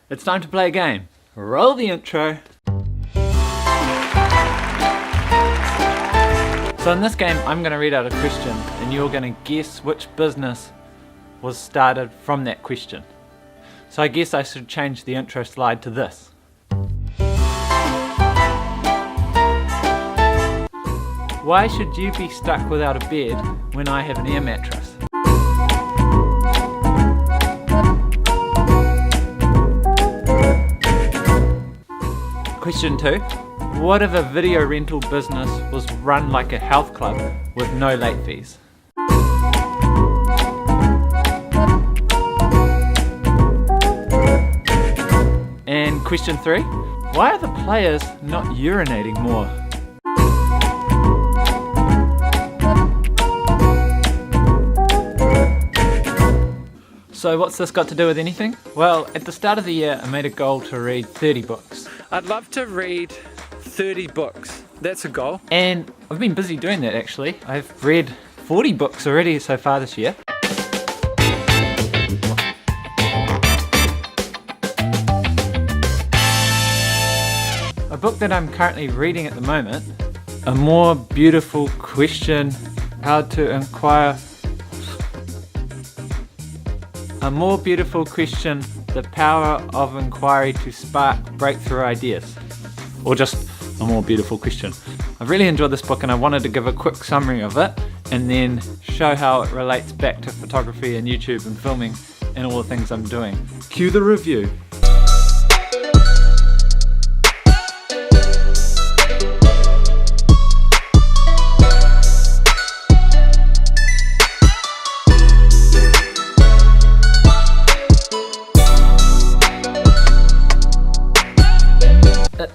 It's time to play a game. Roll the intro. So in this game, I'm going to read out a question and you're going to guess which business was started from that question. So I guess I should change the intro slide to this. Why should you be stuck without a bed when I have an air mattress? Question 2. What if a video rental business was run like a health club with no late fees? And question 3. Why are the players not urinating more? So what's this got to do with anything? Well, at the start of the year I made a goal to read 30 books. I'd love to read 30 books. That's a goal. And I've been busy doing that actually. I've read 40 books already so far this year. A book that I'm currently reading at the moment, A More Beautiful Question, How to Inquire. A More Beautiful Question, The Power of Inquiry to Spark Breakthrough Ideas. Or just A More Beautiful Question. I've really enjoyed this book and I wanted to give a quick summary of it and then show how it relates back to photography and YouTube and filming and all the things I'm doing. Cue the review.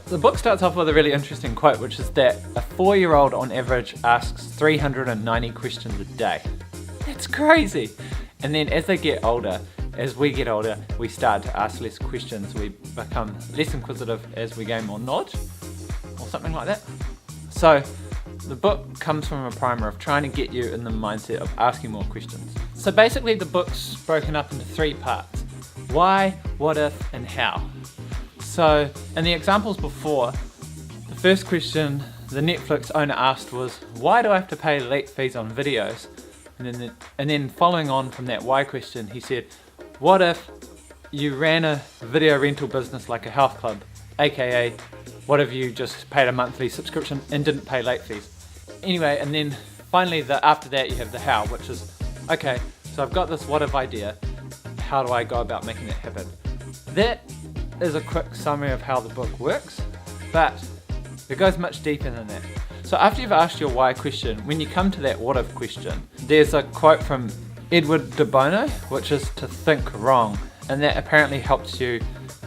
The book starts off with a really interesting quote, which is that a 4-year-old on average asks 390 questions a day. That's crazy! And then as we get older, we start to ask less questions. We become less inquisitive as we gain more knowledge, or something like that. So the book comes from a primer of trying to get you in the mindset of asking more questions. So basically the book's broken up into 3 parts. Why, what if, and how. So, in the examples before, the first question the Netflix owner asked was, why do I have to pay late fees on videos? And then following on from that why question, he said, what if you ran a video rental business like a health club? AKA, what if you just paid a monthly subscription and didn't pay late fees? Anyway, and then finally after that you have the how, which is, okay, so I've got this what if idea, how do I go about making that happen? That is a quick summary of how the book works, but it goes much deeper than that. So after you've asked your why question, when you come to that what if question, there's a quote from Edward de Bono, which is to think wrong, and that apparently helps you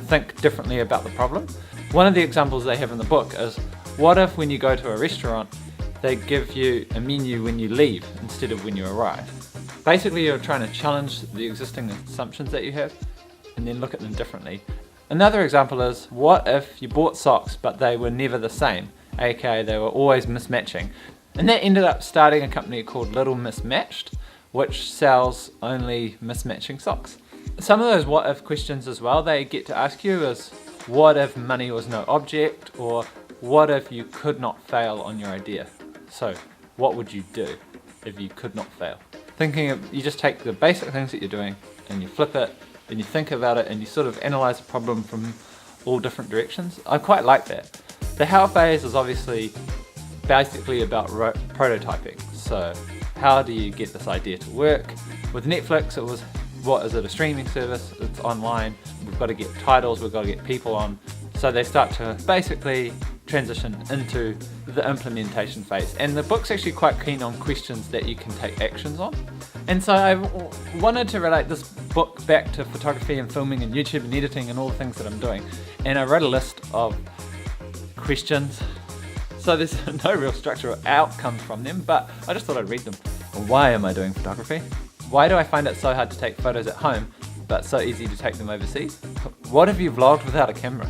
think differently about the problem. One of the examples they have in the book is, what if when you go to a restaurant, they give you a menu when you leave instead of when you arrive? Basically you're trying to challenge the existing assumptions that you have and then look at them differently. Another example is, what if you bought socks but they were never the same, aka they were always mismatching? And that ended up starting a company called Little Mismatched, which sells only mismatching socks. Some of those what if questions as well they get to ask you is, what if money was no object, or what if you could not fail on your idea? So what would you do if you could not fail? You just take the basic things that you're doing and you flip it, and you think about it and you sort of analyze the problem from all different directions. I quite like that. The how phase is obviously basically about prototyping. So how do you get this idea to work? With Netflix it was, what is it, a streaming service? It's online. We've got to get titles, we've got to get people on. So they start to basically transition into the implementation phase. And the book's actually quite keen on questions that you can take actions on. And so I wanted to relate this book back to photography and filming and YouTube and editing and all the things that I'm doing. And I wrote a list of questions. So there's no real structure or outcome from them, but I just thought I'd read them. Why am I doing photography? Why do I find it so hard to take photos at home, but so easy to take them overseas? What if you vlogged without a camera?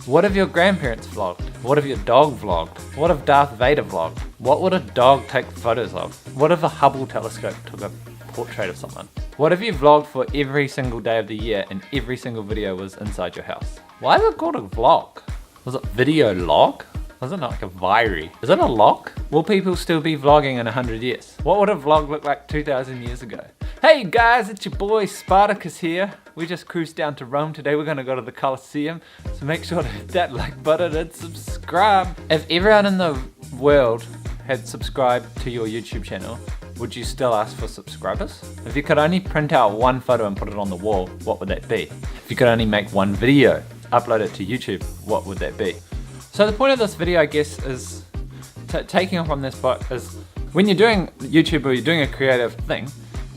What if your grandparents vlogged? What if your dog vlogged? What if Darth Vader vlogged? What would a dog take photos of? What if a Hubble telescope took a portrait of someone? What if you vlogged for every single day of the year and every single video was inside your house? Why is it called a vlog? Was it video log? Was it not like a virey? Is it a log? Will people still be vlogging in 100 years? What would a vlog look like 2,000 years ago? Hey guys, it's your boy Spartacus here. We just cruised down to Rome today. We're gonna go to the Colosseum. So make sure to hit that like button and subscribe. If everyone in the world had subscribed to your YouTube channel, would you still ask for subscribers? If you could only print out one photo and put it on the wall, what would that be? If you could only make one video, upload it to YouTube, what would that be? So the point of this video, I guess, is taking off on this book is when you're doing YouTube or you're doing a creative thing,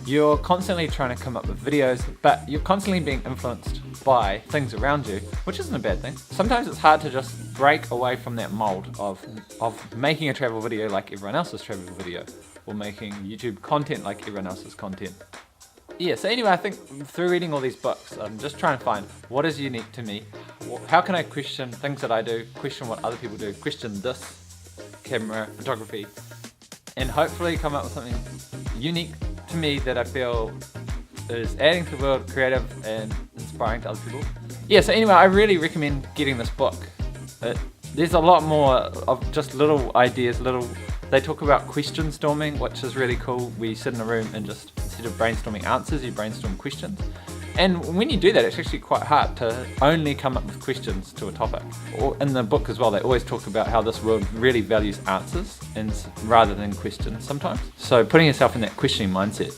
you're constantly trying to come up with videos, but you're constantly being influenced by things around you, which isn't a bad thing. Sometimes it's hard to just break away from that mold of making a travel video like everyone else's travel video, or making YouTube content like everyone else's content. Yeah, so anyway, I think through reading all these books, I'm just trying to find what is unique to me. How can I question things that I do, question what other people do, question this, camera, photography, and hopefully come up with something unique to me that I feel is adding to the world, creative and inspiring to other people. Yeah, so anyway, I really recommend getting this book. There's a lot more of just little ideas, they talk about question storming, which is really cool. We sit in a room and just, instead of brainstorming answers, you brainstorm questions. And when you do that, it's actually quite hard to only come up with questions to a topic. Or in the book as well, they always talk about how this world really values answers rather than questions sometimes. So putting yourself in that questioning mindset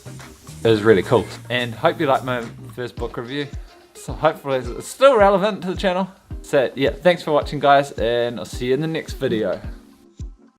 is really cool. And hope you like my first book review. So hopefully it's still relevant to the channel. So yeah, thanks for watching guys, and I'll see you in the next video.